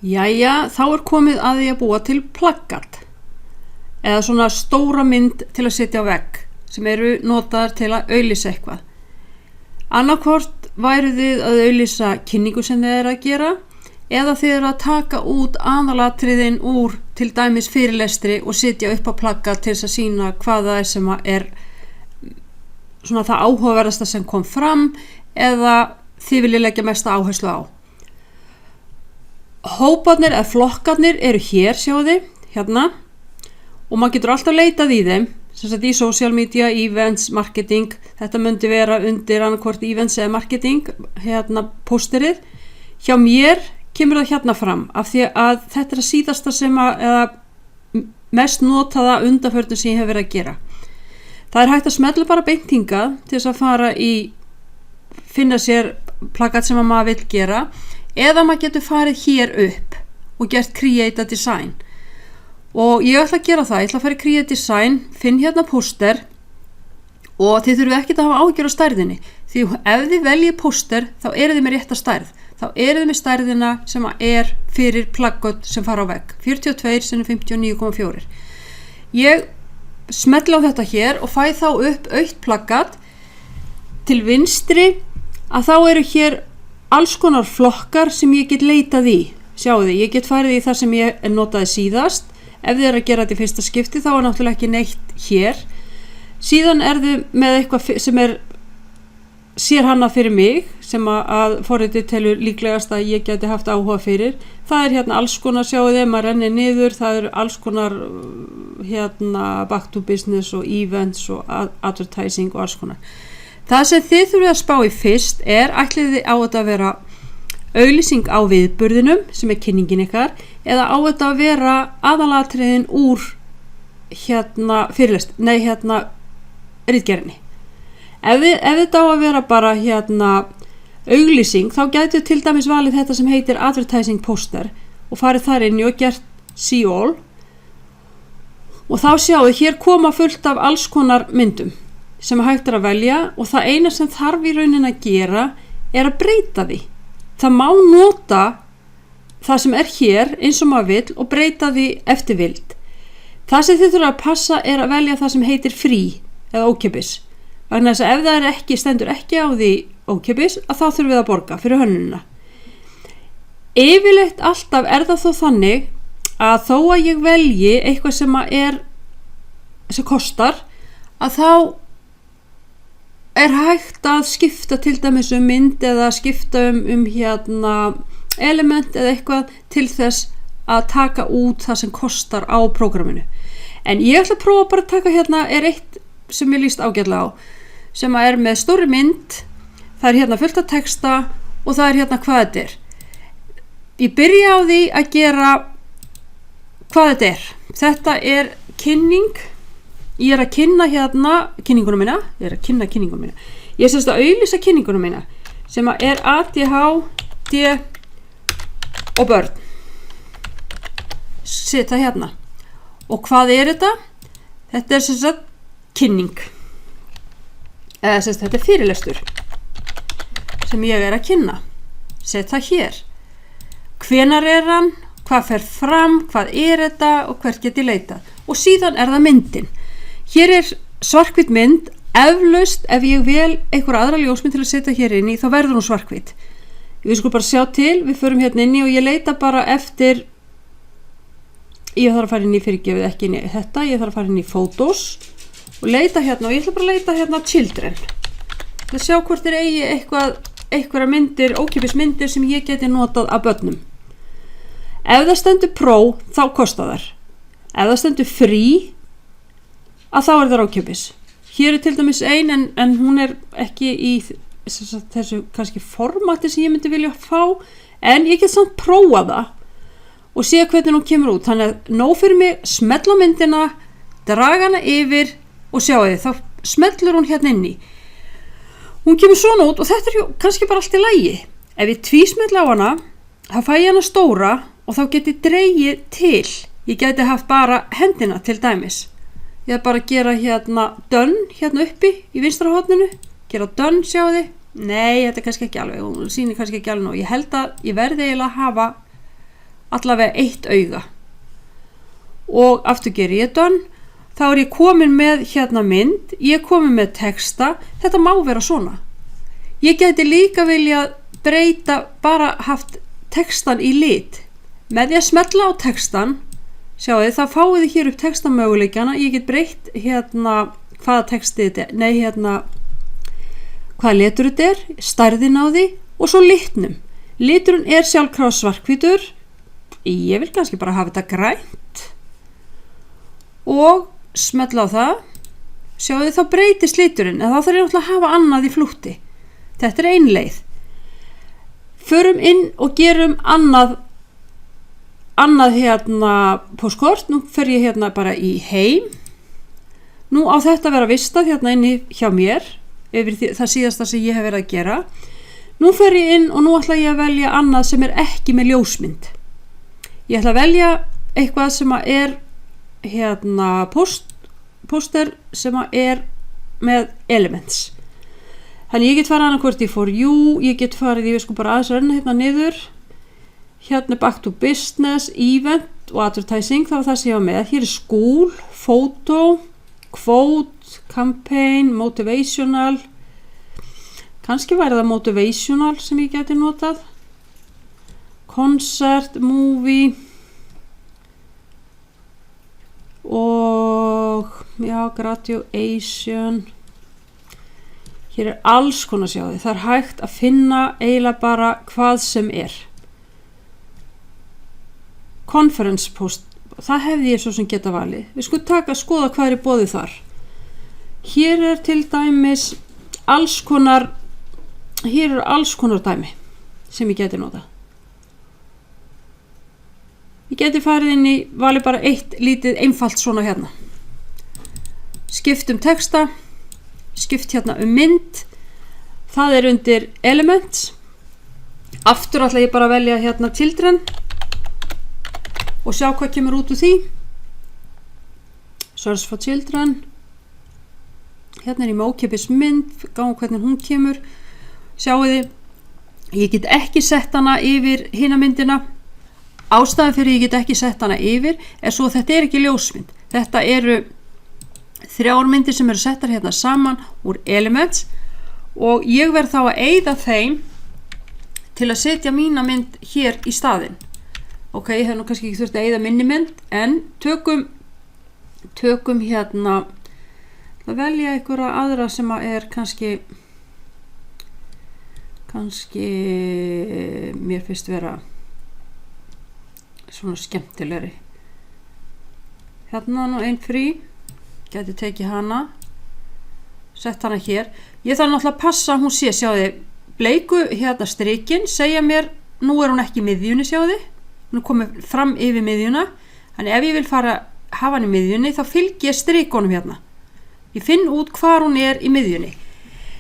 Jæja, þá komið að því að búa til plaggat eða svona stóra mynd til að setja á vegg sem eru notaðar til að auglýsa eitthvað. Annarkvort væru þið að auglýsa kynningu sem þið eru að gera eða þið eru að taka út aðalatriðin úr til dæmis fyrirlestri og setja upp á plaggat til þess að sýna hvað það sem er svona það áhugaverðasta sem kom fram eða þið viljið leggja mesta áherslu á. Hóparnir eða flokkarnir eru hér, sjáu þið, hérna, og maður getur alltaf leitað í þeim, sem sagt í social media, events, marketing. Þetta myndi vera undir annarkvort events eða marketing, hérna pósterið. Hjá mér kemur það hérna fram, af því að þetta að síðasta sem eða mest notaða undanförnum sem ég hef verið að gera. Það hægt að smella bara beint hingað til þess að fara í, finna sér plaggat sem maður vill gera, eða maður getur farið hér upp og gert create a design. Og ég ætla að gera það, ég ætla að fara í create design, finn hérna póster og þið þurfum ekki að hafa áhyggjur á stærðinni, því ef þið veljið póster þá eru þið með rétta stærð, þá eru þið með stærðina sem er fyrir plaggat sem fara á vegg, 42 x 59,4. Ég smetla á þetta hér og fæ þá upp autt plaggat. Til vinstri að þá eru hér alls konar flokkar sem ég get leitað í. Sjáu þið, ég get farið í það sem ég notaði síðast. Ef þið eru að gera þetta í fyrsta skipti þá náttúrulega ekki neitt hér. Síðan þið með eitthvað sem sér hana fyrir mig, sem að forritið telur líklegast að ég geti haft áhuga fyrir. Það hérna alls konar, sjáu þið, maður rennir niður, það eru alls konar hérna back to business og events og advertising og alls konar. Það sem þið þurfið að spá í fyrst ætlið þið á þetta að vera auglýsing á viðburðinum sem kynningin ykkar eða á þetta að vera aðalatriðin úr ritgerðinni. Ef þetta á að vera bara auglýsing þá gætu til dæmis valið þetta sem heitir advertising poster og farið þar inn og gert see all og þá sjáu hér koma fullt af alls konar myndum sem hægt að velja og það eina sem þarf í rauninni að gera að breyta því. Það má nota það sem hér eins og maður vill og breyta því eftir vild. Það sem þið þurfa að passa að velja það sem heitir free eða ókeypis. Vegna þess að ef það stendur ekki á því ókeypis að þá þurfum við að borga fyrir hönnunina. Yfirleitt alltaf það þó þannig að þó að ég velji eitthvað sem kostar að þá hægt að skipta til dæmis mynd eða skipta element eða eitthvað til þess að taka út það sem kostar á prógraminu. En ég ætla að prófa bara að taka eitt sem ég líst ágætlega á, sem með stóri mynd, það hérna fullt af texta og það hvað þetta er. Ég byrja á því að gera hvað þetta er. Þetta er kynning. Ég að kynna kynningunum mína. Ég að kynna kynningunum mína. Ég semst að auglýsa kynningunum mína sem ADHD og börn. Seta hérna. Og hvað er þetta? Þetta er semst að kynning. Þetta er fyrirlestur sem ég að kynna. Seta hér. Hvenær hann? Hvað fer fram? Hvað er þetta? Og hvert get ég leitað? Og síðan það myndin. Hér er svarthvít mynd, eflaust ef ég vel einhverja aðra ljósmynd til að setja hér inn í þá verður hún svarthvít. Við skulum bara sjá til, við förum inn í og ég leita bara eftir, ég þarf að fara inn í fyrirgefið ekki inn í þetta, ég þarf að fara inn í photos og leita og ég ætla bara að leita children. Það sjá hvort eigi einhverja myndir, ókeypis myndir sem ég geti notað af börnum. Ef það stendur pro þá kostar þær. Ef það stendur free að þá það ókeypis. Hér til dæmis ein en hún ekki í þessu kannski formati sem ég myndi vilja fá en ég get samt prófa það og sé hvernig hún kemur út. Þannig að nóg fyrir mig, smella myndina, draga hana yfir og sjáu þið, þá smellur hún inn í. Hún kemur svona út og þetta kannski bara allt í lagi. Ef ég tvísmella á hana, þá fæ ég hana stóra og þá get ég dregið til. Ég geti haft bara hendina til dæmis. Ég bara að gera done uppi í vinstra horninu. Gera done, sjáu þið. Nei, þetta kannski ekki alveg. Hún sýnir kannski ekki alveg nóg. Ég held að ég verði eiginlega að hafa allavega eitt auga. Og aftur geri ég done, þá ég komin með hérna mynd, ég komin með texta, þetta má vera svona. Ég gæti líka vilja breyta, bara haft textan í lit. Með því að smella á textan, sjáðu þá fáið þið hér upp textamöguleikana, ég get breytt hérna hvaða textið þetta er, hvaða litur þetta er, stærðin á því og svo litnum. Liturinn er sjálfkrafa svarthvítur, ég vil kannski bara hafa þetta grænt og smella á það, sjáðu þá breytist liturinn, en þá þarf ég náttúrulega að hafa annað í flútti. Þetta er ein leið. Förum inn og gerum annað hérna póstkort, nú fer ég hérna bara í heim. Nú á þetta að vera vistað hérna inni hjá mér, yfir það síðasta sem ég hef verið að gera. Nú fer ég inn og nú ætla ég að velja annað sem er ekki með ljósmynd. Ég ætla að velja eitthvað sem er hérna póster sem er með elements. Þannig ég get farið annarkvort í For You, ég get farið, ég sko bara aðeins að renna hérna niður. Hérna Back to Business, Event og Advertising, það var það sem ég var með. Hér er School, Photo, Quote, Campaign, Motivational. Kannski væri það Motivational sem ég geti notað. Concert, Movie. Og já, Graduation. Hér er alls konar sjáði. Það er hægt að finna eiginlega bara hvað sem er. Conference post, það hefði ég svo sem geta valið. Við skulum skoða hvað er í boði þar. Hér er til dæmis alls konar dæmi sem ég geti notað. Ég geti farið inn í, valið bara eitt lítið einfalt svona hérna. Skipt texta, skipt hérna mynd, það er undir Elements. Aftur ætla ég bara að velja hérna Children og sjá hvað kemur út úr því. Search for Children. Hérna er ég með ókeypis mynd, gáum hvernig hún kemur. Sjáuði, ég get ekki sett hana yfir hina myndina. Ástæðan fyrir ég get ekki sett hana yfir er svo að þetta er ekki ljósmynd. Þetta eru 3 myndir sem eru settar hérna saman úr Elements og ég verð þá að eyða þeim til að setja mína mynd hér í staðinn. Ok, ég hef nú kannski ekki þurft að eyða minni mynd, en tökum hérna að velja einhverja aðra sem er kannski mér finnst vera svona skemmtilegri. Hérna nú ein frí, gæti tekið hana, sett hana hér. Ég þarf náttúrulega að passa að hún sé, sjáði, bleiku hérna strikin, segja mér, nú er hún ekki í miðjunni, sjáði, hún er komið fram yfir miðjuna, þannig ef ég vil fara hafa hann í miðjunni, þá fylgi ég strikonum hérna. Ég finn út hvar hún er í miðjunni.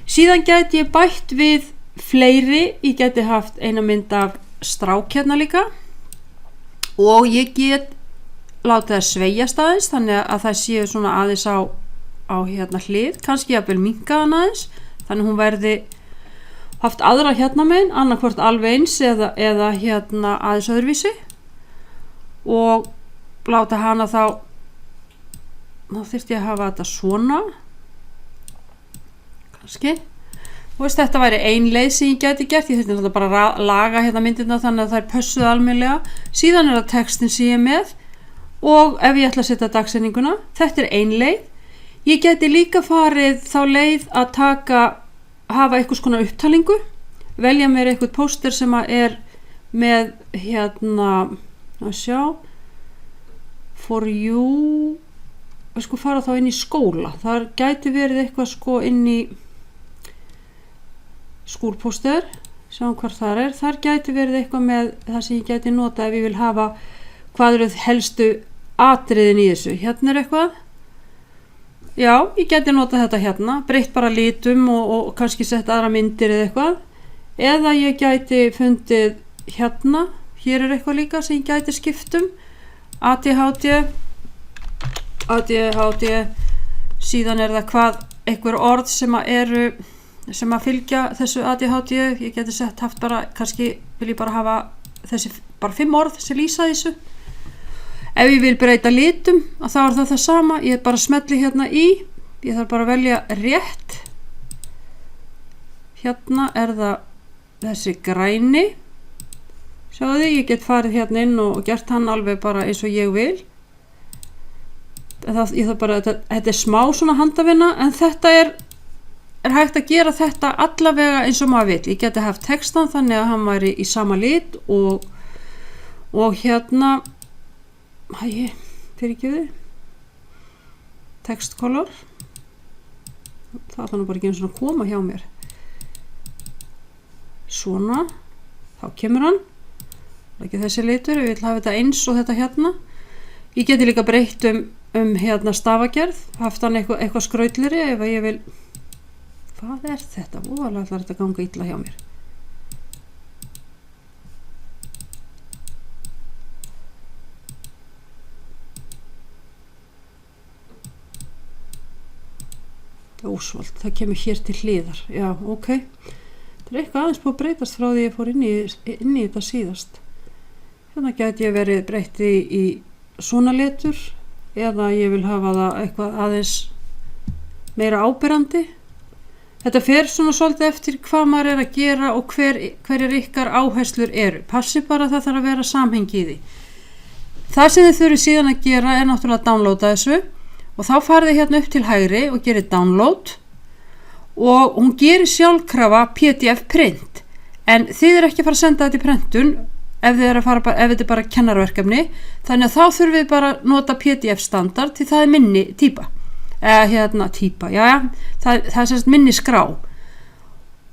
Síðan gæti ég bætt við fleiri, ég gæti haft eina mynd af strák hérna líka og ég get látið að sveigjast aðeins þannig að það séu svona aðeins á hérna hlið, kannski jafnvel minnka hann aðeins, þannig hún verði haft aðra hérna megin, annarkvort alveg eins eða hérna aðeins öðruvísi og láta hana þá þyrfti ég að hafa þetta svona kannski. Þú veist, þetta væri ein leið sem ég gæti gert, ég þurfti bara að laga hérna myndirna þannig að þær pössuðu almennilega. Síðan er það textin sem ég er með og ef ég ætla að setja dagsetninguna, þetta er ein leið. Ég gæti líka farið þá leið að hafa einhvers konar upptalingu, velja mér eitthvað póster sem er með hérna, að sjá, For You, sko fara þá inn í skóla, þar gæti verið eitthvað sko inn í skúlpóster, sjáum hvað þar er, þar gæti verið eitthvað með það sem ég gæti nota ef ég vil hafa hvað eru helstu atriðin í þessu. Hérna er eitthvað, já, ég gæti nota þetta hérna, breytt bara litum og kannski sett aðra myndir eða eitthvað, eða ég gæti fundið hérna, hér er eitthvað líka sem ég gæti skiptum, ADHD, síðan er það hvað einhver orð sem að fylgja þessu ADHD, ég geti haft bara, kannski vil ég bara hafa þessi bara 5 orð sem lýsa þessu. Ef ég vil breyta litum að þá er það sama, ég bara smelli hérna í, ég þarf bara að velja rétt. Hérna er það þessi græni, sjáðu þið, ég get farið hérna inn og gert hann alveg bara eins og ég vil. Ég þarf bara, þetta er smá svona handavinna, en þetta er hægt að gera þetta allavega eins og maður vill. Ég geti haft textan þannig að hann væri í sama lit og hérna, fyrirgefðu, textcolor, það þannig bara ekki eins og að koma hjá mér. Svona, þá kemur hann, ekki þessi litur, ég vil hafa þetta eins og þetta hérna. Ég geti líka breytt hérna stafagerð, haft hann eitthvað skrautleri ef ég vil. Hvað er þetta? Voðalega ætlar þetta að ganga illa hjá mér. Ósvald, það kemur hér til hliðar. Já, ok. Það er eitthvað aðeins búið að breytast frá því ég fór inn í þetta síðast. Hérna gæti ég verið breytt í svona litur eða ég vil hafa það eitthvað aðeins meira áberandi. Þetta fer svona svolítið eftir hvað maður er að gera og hverjar ykkar áherslur eru. Passi bara að það þarf að vera samhengi í því. Það sem þið þurfið síðan að gera er náttúrulega að downloada þessu og þá farið þið hérna upp til hægri og gerir download og hún gerir sjálfkrafa PDF print. En þið eru ekki að fara að senda þetta í prentun ef þetta er bara kennarverkefni, þannig að þá þurfum við bara að nota PDF standard því það er minni típa. Það er sérst minni skrá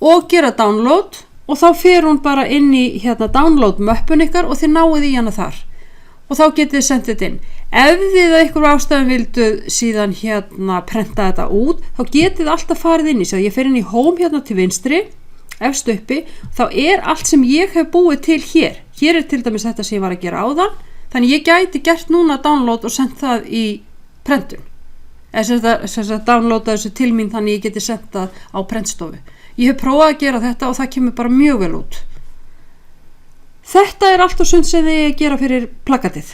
og gera download og þá fer hún bara inn í hérna download möppun ykkar og þið náið í hana þar og þá getið þið sendið þetta inn. Ef þið einhverju ástæðum vildu síðan hérna prenta þetta út, þá getið þið alltaf farið inn í sig. Ég fer inn í home hérna til vinstri, efst uppi, þá er allt sem ég hef búið til hér. Hér er til dæmis þetta sem ég var að gera áðan, þannig ég gæti gert núna download og sendt það í prentun. Eða sem sagt downloada þessu til mín þannig ég geti sendt það á prentstofu. Ég hef prófað að gera þetta og það kemur bara mjög vel út. Þetta er allt og sumt sem þið gera fyrir plakatið.